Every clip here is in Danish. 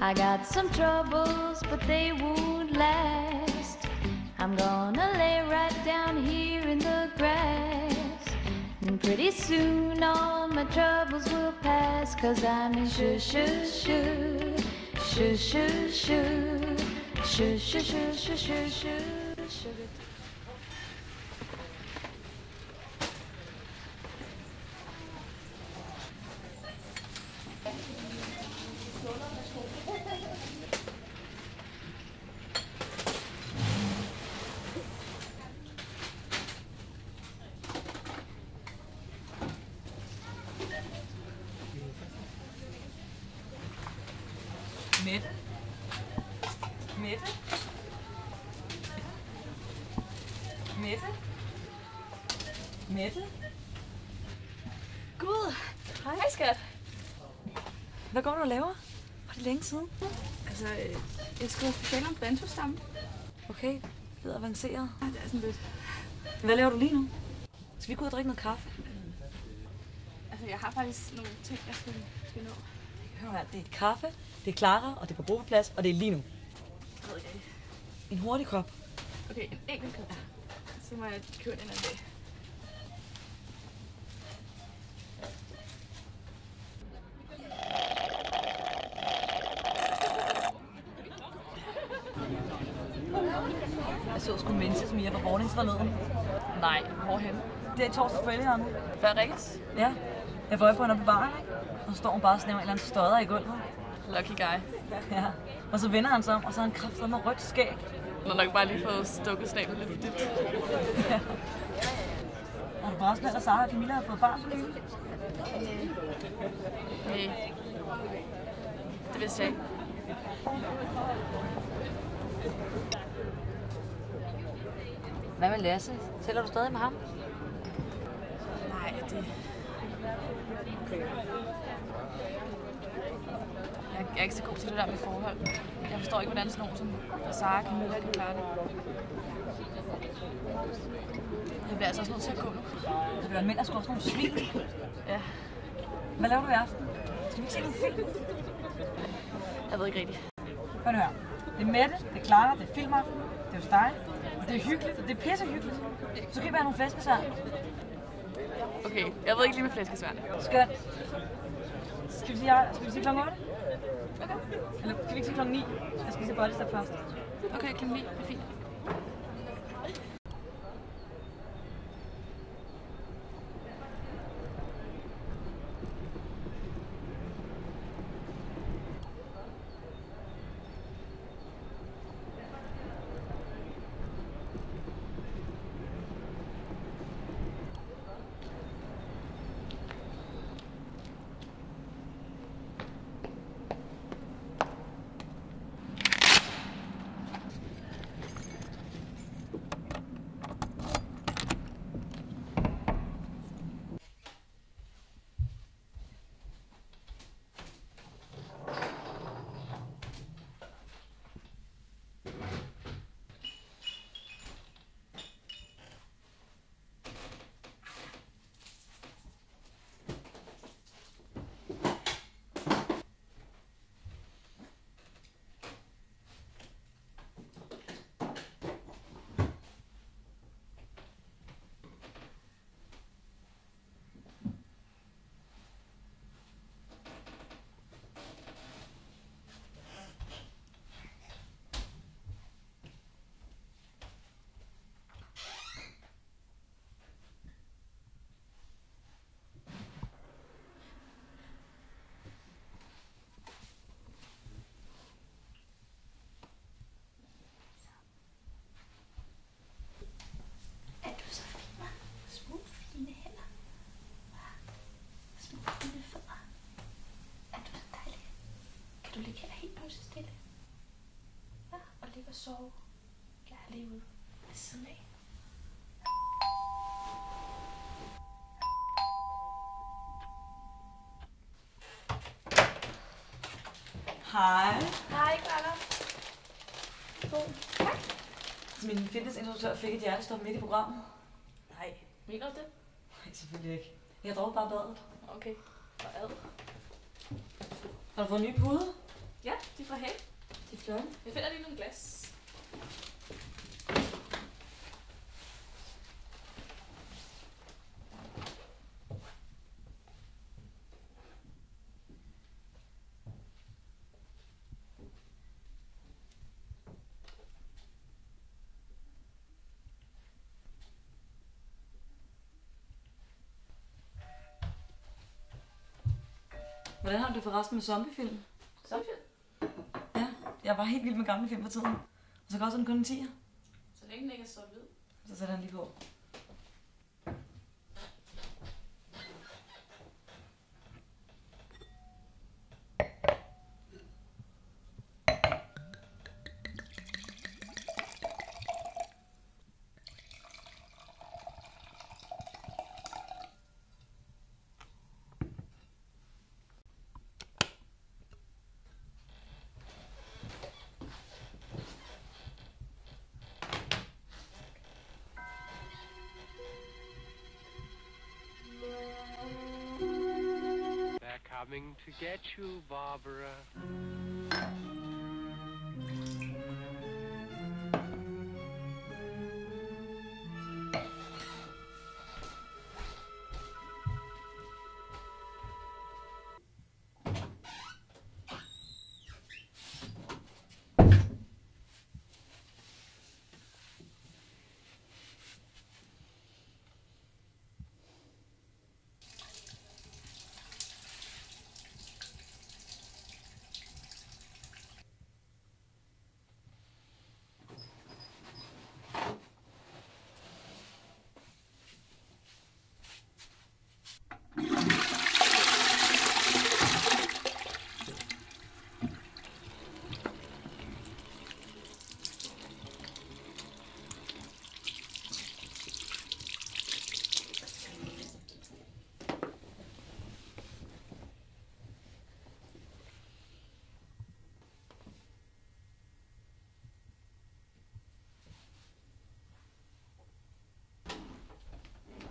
I got some troubles, but they won't last. I'm gonna lay right down here in the grass, and pretty soon all my troubles will pass. 'Cause I'm in shoo shoo shoo, shoo shoo shoo, shoo shoo shoo shoo shoo shoo shoo. Mette? Mette? Mette? Mette? Gud! Hej, skat. Hvad går du og laver? Var det længe siden? Altså, jeg skriver specielt om bantustammen. Okay, det lyder avanceret. Ja, det er sådan lidt. Hvad laver du lige nu? Skal vi gå ud og drikke noget kaffe? Altså, jeg har faktisk nogle ting, jeg skal nå. Hør her, det er kaffe, det er Clara, og det er på gruppeplads, og det er lige nu. Jeg ved ikke rigtig. En hurtig kop. Okay, en enkelt kop. Så må jeg købe den anden dag. Jeg så sgu Menses Mia fra Bornings forleden. Nej, hvorhen? Det er i torsdags på Elgerne. Før Rikkes? Ja, jeg får øje på hende oppe i baren, ikke? Og så står hun bare og snæver en eller anden stodder i gulvet. Lucky guy. Ja, og så vender han sig om, og så har han kraftet med rødt skæg. Du har nok bare lige fået stukket snablet lidt for dybt. Ja. Har du bare sådan, at Sara og Camilla har fået barn for nylig? Nej. Det vidste jeg ikke. Hvad med Lasse? Tæller du stadig med ham? Nej, det... Jeg er ikke så god til det der med forhold. Jeg forstår ikke, hvordan sådan nogen som Sara og Camilla, de klarer det. Jeg bliver altså også nødt til at gå nu. Det bliver mænd, der skal også nogle svin. Ja, Hvad laver du i aften? Skal vi ikke se nogle film? jeg ved ikke rigtigt. Hør nu her. Det er Mette, det er Clara, det er filmaften, det er hos dig. Og det er hyggeligt, og det er pissehyggeligt. Så køber jeg nogle flæskesvær. Okay, jeg ved ikke lige med flæskesværne. Skønt. Skal vi sige kl. 8? Okay. Eller skal vi ikke sige kl. 9? Jeg skal se Bodystep først. Okay, kl. 9 er fint. sove. Jeg er lige ude ved siden af. Hej. Hej, Carla. Tak. Min fitnessinstruktør fik et hjertestop midt i programmet. Nej, mener du det? Nej, selvfølgelig ikke. Jeg dropper bare badet. Okay, for ad. Har du fået en ny pude? Ja, de er fra Hague. Det er flot. Jeg finder lige nogle glas. Hvordan har du det forresten med zombiefilm? Zombiefilm? Ja, jeg var helt vild med gamle film for tiden. Og så koster den kun en 10'er. Så længe den ikke er sort-hvid. Så sætter han lige på. Coming to get you, Barbara.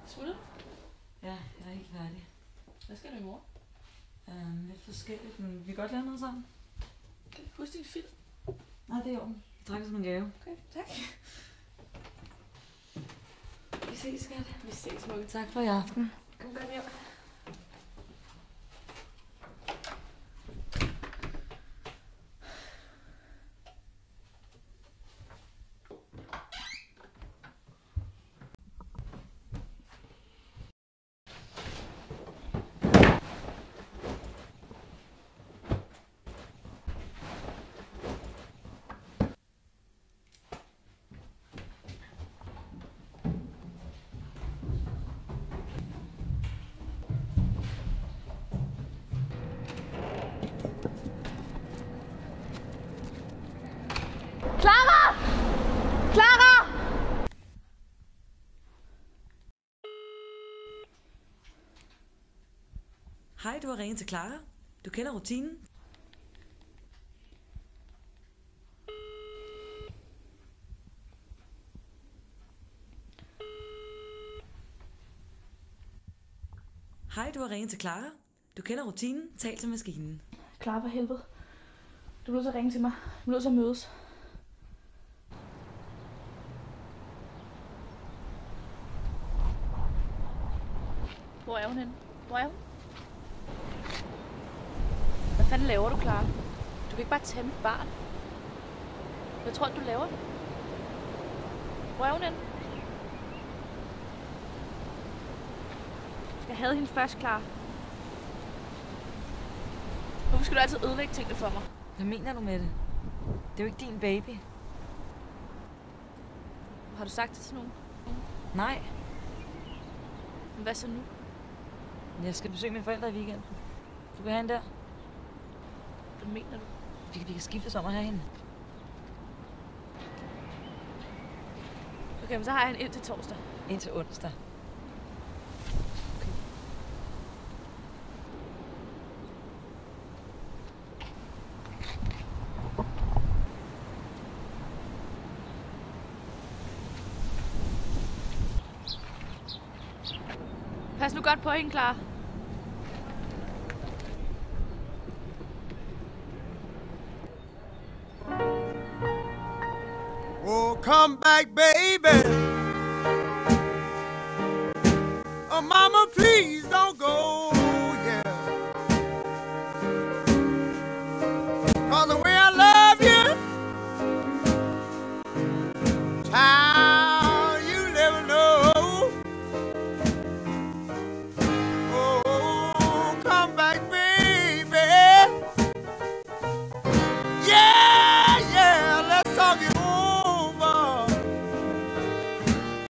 Slutter? Ja, jeg er helt færdig. Hvad skal du i morgen? Lidt forskelligt, men vi kan godt lave noget sammen. Husk din film. Nej, det er jo. Jeg trækker som en gave. Okay, tak. Vi ses, skat. Vi ses, Mukke. Tak for i aften. Kom godt hjem. Clara! Clara! Hej, du har ringet til Clara. Du kender rutinen. Hej, du har ringet til Clara. Du kender rutinen. Tal til maskinen. Clara, for helvede. Du er nødt til at ringe til mig. Vi er nødt til at mødes. Hvor er hun henne? Hvor er hun? Hvad fanden laver du, Clara? Du kan ikke bare tage mit barn. Hvad tror du laver? Hvor er hun henne? Jeg havde hende først, Clara. Hvorfor skal du altid ødelægge tingene for mig? Hvad mener du med det? Det er jo ikke din baby. Har du sagt det til nogen? Nej, Men hvad så nu? jeg skal besøge mine forældre i weekenden. Du kan have hende der. Hvad mener du? Vi kan skiftes om at have hende. Okay, men så har jeg hende ind til torsdag. Indtil onsdag. Pas nu godt på hende, Clara. Oh, come back, baby. Oh, mama, please don't go.